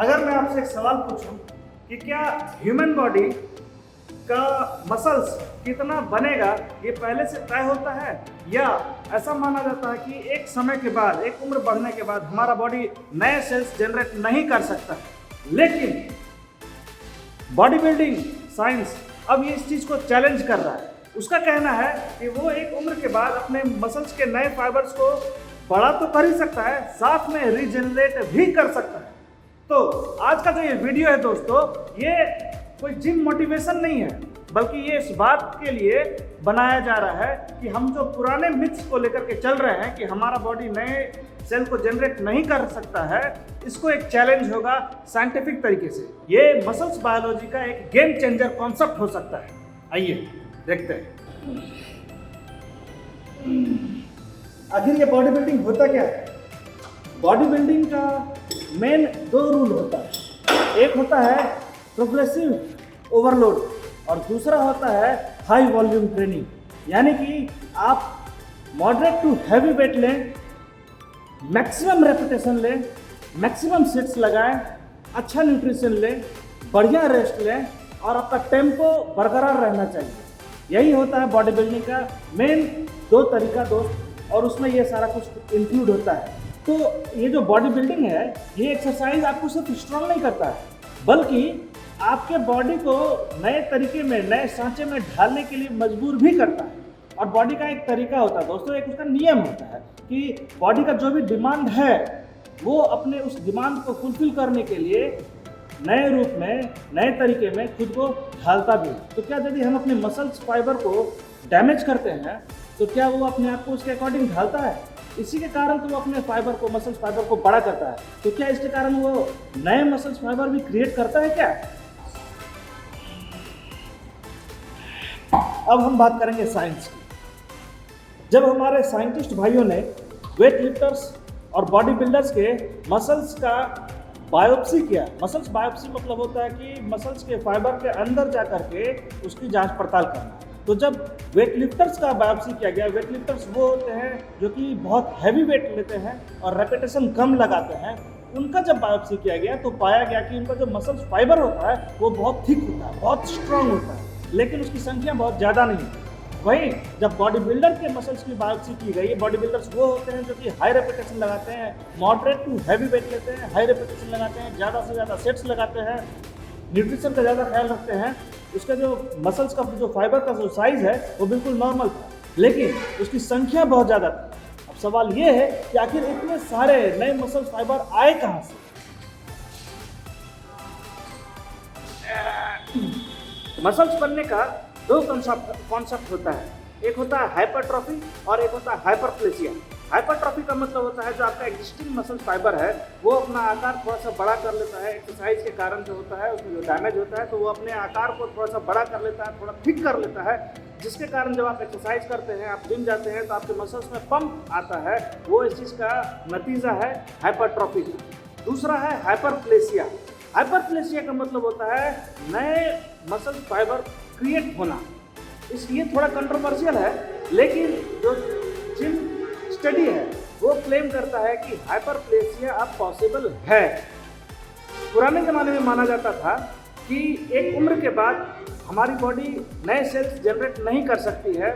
अगर मैं आपसे एक सवाल पूछूं कि क्या ह्यूमन बॉडी का मसल्स कितना बनेगा ये पहले से तय होता है, या ऐसा माना जाता है कि एक समय के बाद, एक उम्र बढ़ने के बाद हमारा बॉडी नए सेल्स जनरेट नहीं कर सकता है। लेकिन बॉडी बिल्डिंग साइंस अब ये इस चीज़ को चैलेंज कर रहा है। उसका कहना है कि वो एक उम्र के बाद अपने मसल्स के नए फाइबर्स को बड़ा तो कर ही सकता है, साथ में रीजनरेट भी कर सकता है। तो आज का जो ये वीडियो है दोस्तों, ये कोई जिम मोटिवेशन नहीं है, बल्कि ये इस बात के लिए बनाया जा रहा है कि हम जो पुराने मिथ्स को लेकर के चल रहे हैं कि हमारा बॉडी नए सेल को जनरेट नहीं कर सकता है, इसको एक चैलेंज होगा साइंटिफिक तरीके से। ये मसल्स बायोलॉजी का एक गेम चेंजर कॉन्सेप्ट हो सकता है। आइए देखते हैं आखिर ये बॉडी बिल्डिंग होता क्या है। बॉडी बिल्डिंग का मेन 2 रूल होता है। एक होता है प्रोग्रेसिव ओवरलोड और दूसरा होता है हाई वॉल्यूम ट्रेनिंग। यानी कि आप मॉडरेट टू हैवी वेट लें, मैक्सिमम रेपिटेशन लें, मैक्सिमम सेट्स लगाएं, अच्छा न्यूट्रिशन लें, बढ़िया रेस्ट लें और आपका टेम्पो बरकरार रहना चाहिए। यही होता है बॉडी बिल्डिंग का मेन 2 तरीका दोस्त, और उसमें ये सारा कुछ इंक्लूड होता है। तो ये जो बॉडी बिल्डिंग है, ये एक्सरसाइज आपको सिर्फ स्ट्रॉन्ग नहीं करता है, बल्कि आपके बॉडी को नए तरीके में, नए सांचे में ढालने के लिए मजबूर भी करता है। और बॉडी का एक तरीका होता है दोस्तों, एक उसका नियम होता है कि बॉडी का जो भी डिमांड है वो अपने उस डिमांड को फुलफिल करने के लिए नए रूप में, नए तरीके में खुद को ढालता भी। तो क्या यदि हम अपने मसल्स फाइबर को डैमेज करते हैं तो क्या वो अपने आप को उसके अकॉर्डिंग ढालता है? इसी के कारण तो वो अपने फाइबर को, मसल्स फाइबर को बड़ा करता है। तो क्या इसके कारण वो नए मसल्स फाइबर भी क्रिएट करता है क्या? अब हम बात करेंगे साइंस की। जब हमारे साइंटिस्ट भाइयों ने वेट लिफ्टर्स और बॉडी बिल्डर्स के मसल्स का बायोप्सी किया। मसल्स बायोप्सी मतलब होता है कि मसल्स के फाइबर के अंदर जा करके उसकी जांच पड़ताल करना। तो जब वेट लिफ्टर्स का बायोप्सी किया गया, वेट लिफ्टर्स वो होते हैं जो कि बहुत हैवी वेट लेते हैं और रेपिटेशन कम लगाते हैं, उनका जब बायोप्सी किया गया तो पाया गया कि उनका जो मसल्स फाइबर होता है वो बहुत थिक होता है, बहुत स्ट्रांग होता है, लेकिन उसकी संख्या बहुत ज़्यादा नहीं है। वहीं जब बॉडी बिल्डर के मसल्स की बायोप्सी की गई, बॉडी बिल्डर्स वो होते हैं जो कि हाई रेपिटेशन लगाते हैं, मॉडरेट टू हैवी वेट लेते हैं, हाई रेपिटेशन लगाते हैं, ज़्यादा से ज़्यादा सेट्स लगाते हैं, न्यूट्रिशन का ज़्यादा ख्याल रखते हैं। उसका जो मसल्स का जो फाइबर का जो साइज़ है वो बिल्कुल नॉर्मल था, लेकिन उसकी संख्या बहुत ज़्यादा थी। अब सवाल ये है कि आखिर इतने सारे नए मसल्स फाइबर आए कहाँ से? मसल्स बनने का 2 कॉन्सेप्ट होता है। एक होता है हाइपरट्रॉफी और एक होता है हाइपरप्लेसिया। हाइपरट्रॉफी का मतलब होता है जो आपका एग्जिस्टिंग मसल फाइबर है वो अपना आकार थोड़ा सा बड़ा कर लेता है। एक्सरसाइज के कारण जो होता है उसमें जो डैमेज होता है तो वो अपने आकार को थोड़ा सा बड़ा कर लेता है, थोड़ा थिक कर लेता है, जिसके कारण जब आप एक्सरसाइज करते हैं, आप जिम जाते हैं तो आपके मसल्स में पंप आता है। वो इस चीज़ का नतीजा है हाइपरट्रॉफी का। दूसरा है हाइपरप्लेसिया। हाइपरप्लेसिया का मतलब होता है नए मसल फाइबर क्रिएट होना। ये थोड़ा कंट्रोवर्शियल है, लेकिन जो जिम स्टडी है वो क्लेम करता है कि हाइपरप्लेसिया अब पॉसिबल है। पुराने ज़माने में माना जाता था कि एक उम्र के बाद हमारी बॉडी नए सेल्स जनरेट नहीं कर सकती है,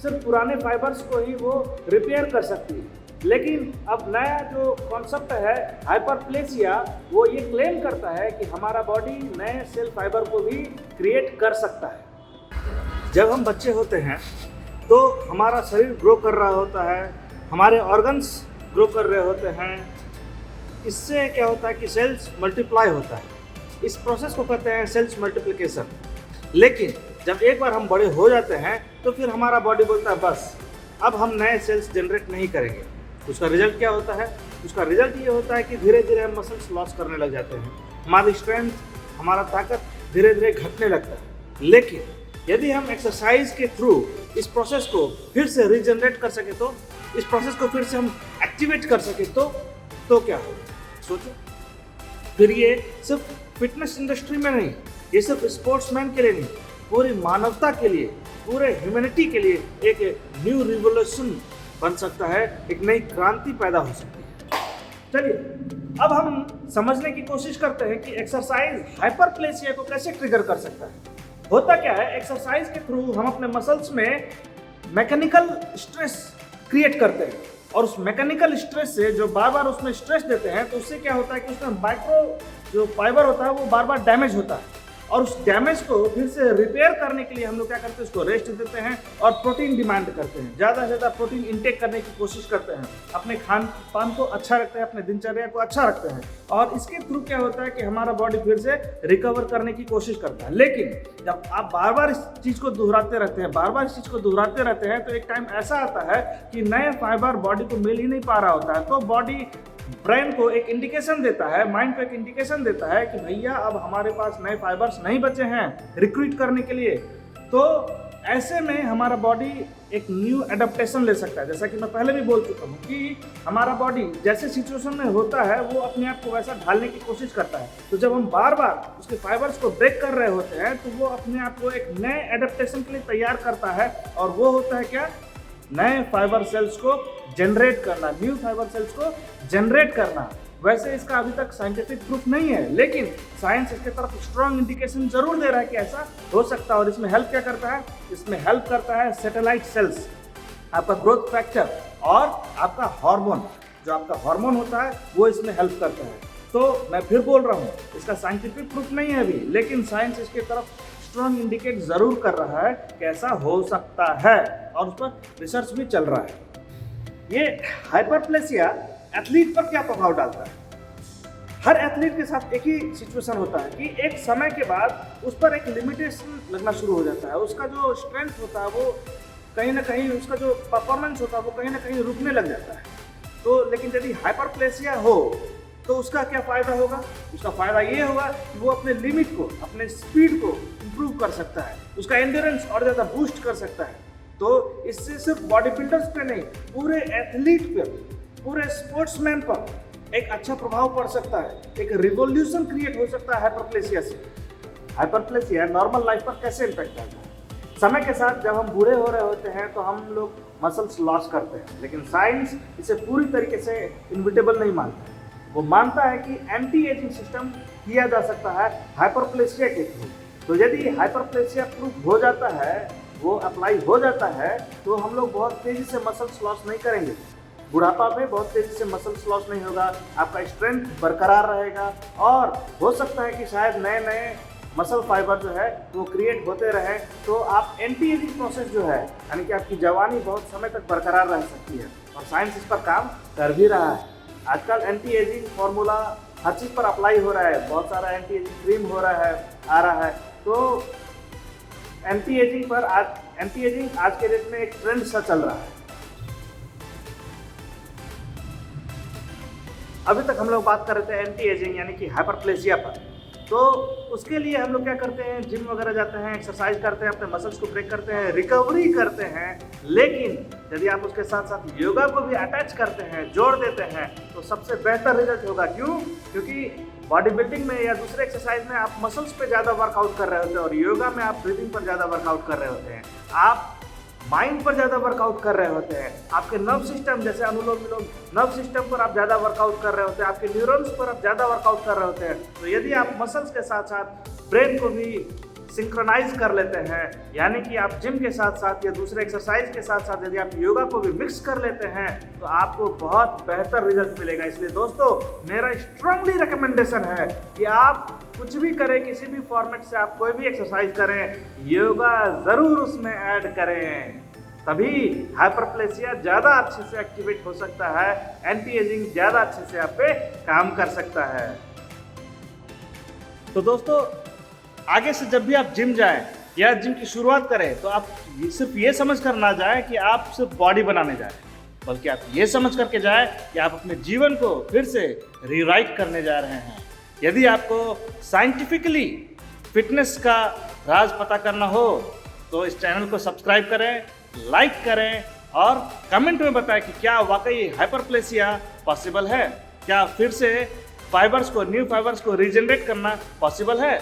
सिर्फ पुराने फाइबर्स को ही वो रिपेयर कर सकती है। लेकिन अब नया जो कॉन्सेप्ट है हाइपरप्लेसिया, वो ये क्लेम करता है कि हमारा बॉडी नए सेल फाइबर को भी क्रिएट कर सकता है। जब हम बच्चे होते हैं तो हमारा शरीर ग्रो कर रहा होता है, हमारे ऑर्गन्स ग्रो कर रहे होते हैं। इससे क्या होता है कि सेल्स मल्टीप्लाई होता है। इस प्रोसेस को कहते हैं सेल्स मल्टीप्लिकेशन। लेकिन जब एक बार हम बड़े हो जाते हैं तो फिर हमारा बॉडी बोलता है बस अब हम नए सेल्स जनरेट नहीं करेंगे। उसका रिजल्ट क्या होता है? उसका रिजल्ट ये होता है कि धीरे धीरे हम मसल्स लॉस करने लग जाते हैं, हमारी स्ट्रेंथ, हमारा ताकत धीरे धीरे घटने लगता है। लेकिन यदि हम एक्सरसाइज के थ्रू इस प्रोसेस को फिर से रीजनरेट कर सके, तो इस प्रोसेस को फिर से हम एक्टिवेट कर सके तो क्या हो? सोचो। फिर ये सिर्फ फिटनेस इंडस्ट्री में नहीं, ये सिर्फ स्पोर्ट्समैन के लिए नहीं, पूरी मानवता के लिए, पूरे ह्यूमैनिटी के लिए एक न्यू रिवोल्यूशन बन सकता है, एक नई क्रांति पैदा हो सकती है। चलिए अब हम समझने की कोशिश करते हैं कि एक्सरसाइज हाइपरप्लेसिया को कैसे ट्रिगर कर सकता है। होता क्या है, एक्सरसाइज के थ्रू हम अपने मसल्स में मैकेनिकल स्ट्रेस क्रिएट करते हैं और उस मैकेनिकल स्ट्रेस से जो बार बार उसमें स्ट्रेस देते हैं तो उससे क्या होता है कि उसमें माइक्रो जो फाइबर होता है वो बार बार डैमेज होता है और उस डैमेज को फिर से रिपेयर करने के लिए हम लोग क्या करते हैं, उसको रेस्ट देते हैं और प्रोटीन डिमांड करते हैं, ज़्यादा से ज़्यादा प्रोटीन इंटेक करने की कोशिश करते हैं, अपने खान पान को अच्छा रखते हैं, अपने दिनचर्या को अच्छा रखते हैं और इसके थ्रू क्या होता है कि हमारा बॉडी फिर से रिकवर करने की कोशिश करता है। लेकिन जब आप बार बार इस चीज़ को दोहराते रहते हैं, बार बार इस चीज़ को दोहराते रहते हैं तो एक टाइम ऐसा आता है कि नए फाइबर बॉडी को मिल ही नहीं पा रहा होता है, तो बॉडी ब्रेन को एक इंडिकेशन देता है, माइंड को एक इंडिकेशन देता है कि भैया अब हमारे पास नए फाइबर्स नहीं बचे हैं रिक्रूट करने के लिए। तो ऐसे में हमारा बॉडी एक न्यू एडेप्टेशन ले सकता है। जैसा कि मैं पहले भी बोल चुका हूँ कि हमारा बॉडी जैसे सिचुएशन में होता है वो अपने आप को वैसा ढालने की कोशिश करता है। तो जब हम बार बार उसके फाइबर्स को ब्रेक कर रहे होते हैं तो वो अपने आप को एक नए एडेप्टेशन के लिए तैयार करता है और वो होता है क्या, नए फाइबर सेल्स को जनरेट करना, न्यू फाइबर सेल्स को जनरेट करना। वैसे इसका अभी तक साइंटिफिक प्रूफ नहीं है, लेकिन साइंस इसके तरफ स्ट्रॉन्ग इंडिकेशन जरूर दे रहा है कि ऐसा हो सकता है। और इसमें हेल्प क्या करता है, इसमें हेल्प करता है सैटेलाइट सेल्स, आपका ग्रोथ फैक्टर और आपका हार्मोन, जो आपका हार्मोन होता है वो इसमें हेल्प करता है। तो मैं फिर बोल रहा हूँ, इसका साइंटिफिक प्रूफ नहीं है अभी, लेकिन साइंस इसके तरफ स्ट्रॉन्ग इंडिकेट जरूर कर रहा है कि ऐसा हो सकता है और उस पर रिसर्च भी चल रहा है। ये हाइपरप्लेसिया एथलीट पर क्या प्रभाव डालता है? हर एथलीट के साथ एक ही सिचुएशन होता है कि एक समय के बाद उस पर एक लिमिटेशन लगना शुरू हो जाता है, उसका जो स्ट्रेंथ होता है वो कहीं ना कहीं, उसका जो परफॉर्मेंस होता है वो कहीं ना कहीं रुकने लग जाता है। तो लेकिन यदि हाइपरप्लेसिया हो तो उसका क्या फ़ायदा होगा? उसका फ़ायदा ये होगा कि वो अपने लिमिट को, अपने स्पीड को इम्प्रूव कर सकता है, उसका एंड्योरेंस और ज़्यादा बूस्ट कर सकता है। तो इससे सिर्फ बॉडी बिल्डर्स पे नहीं, पूरे एथलीट पे, पूरे स्पोर्ट्समैन पर एक अच्छा प्रभाव पड़ सकता है, एक रिवॉल्यूशन क्रिएट हो सकता है हाइपरप्लेसिया से। हाइपरप्लेसिया नॉर्मल लाइफ पर कैसे इम्पैक्ट डालता है? समय के साथ जब हम बूढ़े हो रहे होते हैं तो हम लोग मसल्स लॉस करते हैं, लेकिन साइंस इसे पूरी तरीके से इनविटेबल नहीं मानता है। वो मानता है कि एंटी एजिंग सिस्टम किया जा सकता है हाइपरप्लेसिया के थ्रू। तो यदि हाइपरप्लेसिया प्रूफ हो जाता है, वो अप्लाई हो जाता है, तो हम लोग बहुत तेज़ी से मसल्स लॉस नहीं करेंगे, बुढ़ापा में बहुत तेज़ी से मसल्स लॉस नहीं होगा, आपका स्ट्रेंथ बरकरार रहेगा और हो सकता है कि शायद नए नए मसल फाइबर जो है वो क्रिएट होते रहे, तो आप एंटी एजिंग प्रोसेस जो है, यानी कि आपकी जवानी बहुत समय तक बरकरार रह सकती है और साइंस इस पर काम कर भी रहा है। आजकल एंटी एजिंग फार्मूला हर चीज़ पर अप्लाई हो रहा है, बहुत सारा एंटी एजिंग क्रीम हो रहा है, आ रहा है। तो एंटी एजिंग आज के डेट में एक ट्रेंड सा चल रहा है। अभी तक हम लोग बात कर रहे थे एंटी एजिंग यानी कि हाइपरप्लेसिया पर। तो उसके लिए हम लोग क्या करते हैं, जिम वगैरह जाते हैं, एक्सरसाइज करते हैं, अपने मसल्स को ब्रेक करते हैं, रिकवरी करते हैं। लेकिन यदि आप उसके साथ साथ योगा को भी अटैच करते हैं, जोड़ देते हैं, तो सबसे बेहतर रिजल्ट होगा। क्यों? क्योंकि बॉडी बिल्डिंग में या दूसरे एक्सरसाइज में आप मसल्स पे ज़्यादा वर्कआउट कर रहे होते हैं और योगा में आप ब्रीदिंग पर ज़्यादा वर्कआउट कर रहे होते हैं, आप माइंड पर ज़्यादा वर्कआउट कर रहे होते हैं, आपके नर्व सिस्टम जैसे अनुलोम विलोम नर्व सिस्टम पर आप ज़्यादा वर्कआउट कर रहे होते हैं, आपके न्यूरॉन्स पर आप ज़्यादा वर्कआउट कर रहे होते हैं। तो यदि आप मसल्स के साथ साथ ब्रेन को भी सिंक्रोनाइज कर लेते हैं, यानी कि आप जिम के साथ साथ या दूसरे एक्सरसाइज के साथ साथ यदि आप योगा को भी मिक्स कर लेते हैं, तो आपको बहुत बेहतर रिजल्ट मिलेगा। इसलिए दोस्तों, मेरा स्ट्रांगली रिकमेंडेशन है कि आप कुछ भी करें, किसी भी फॉर्मेट से आप कोई भी एक्सरसाइज करें, योगा ज़रूर उसमें ऐड करें, तभी हाइपरप्लेसिया ज़्यादा अच्छे से एक्टिवेट हो सकता है, एंटी एजिंग ज़्यादा अच्छे से आप पे काम कर सकता है। तो दोस्तों, आगे से जब भी आप जिम जाएं या जिम की शुरुआत करें, तो आप सिर्फ ये समझ कर ना जाएं कि आप सिर्फ बॉडी बनाने जाएं, बल्कि आप ये समझ करके जाएं कि आप अपने जीवन को फिर से रीराइट करने जा रहे हैं। यदि आपको साइंटिफिकली फिटनेस का राज पता करना हो तो इस चैनल को सब्सक्राइब करें, लाइक करें और कमेंट में बताएं कि क्या वाकई हाइपरप्लेसिया पॉसिबल है, क्या फिर से फाइबर्स को, न्यू फाइबर्स को रीजनरेट करना पॉसिबल है।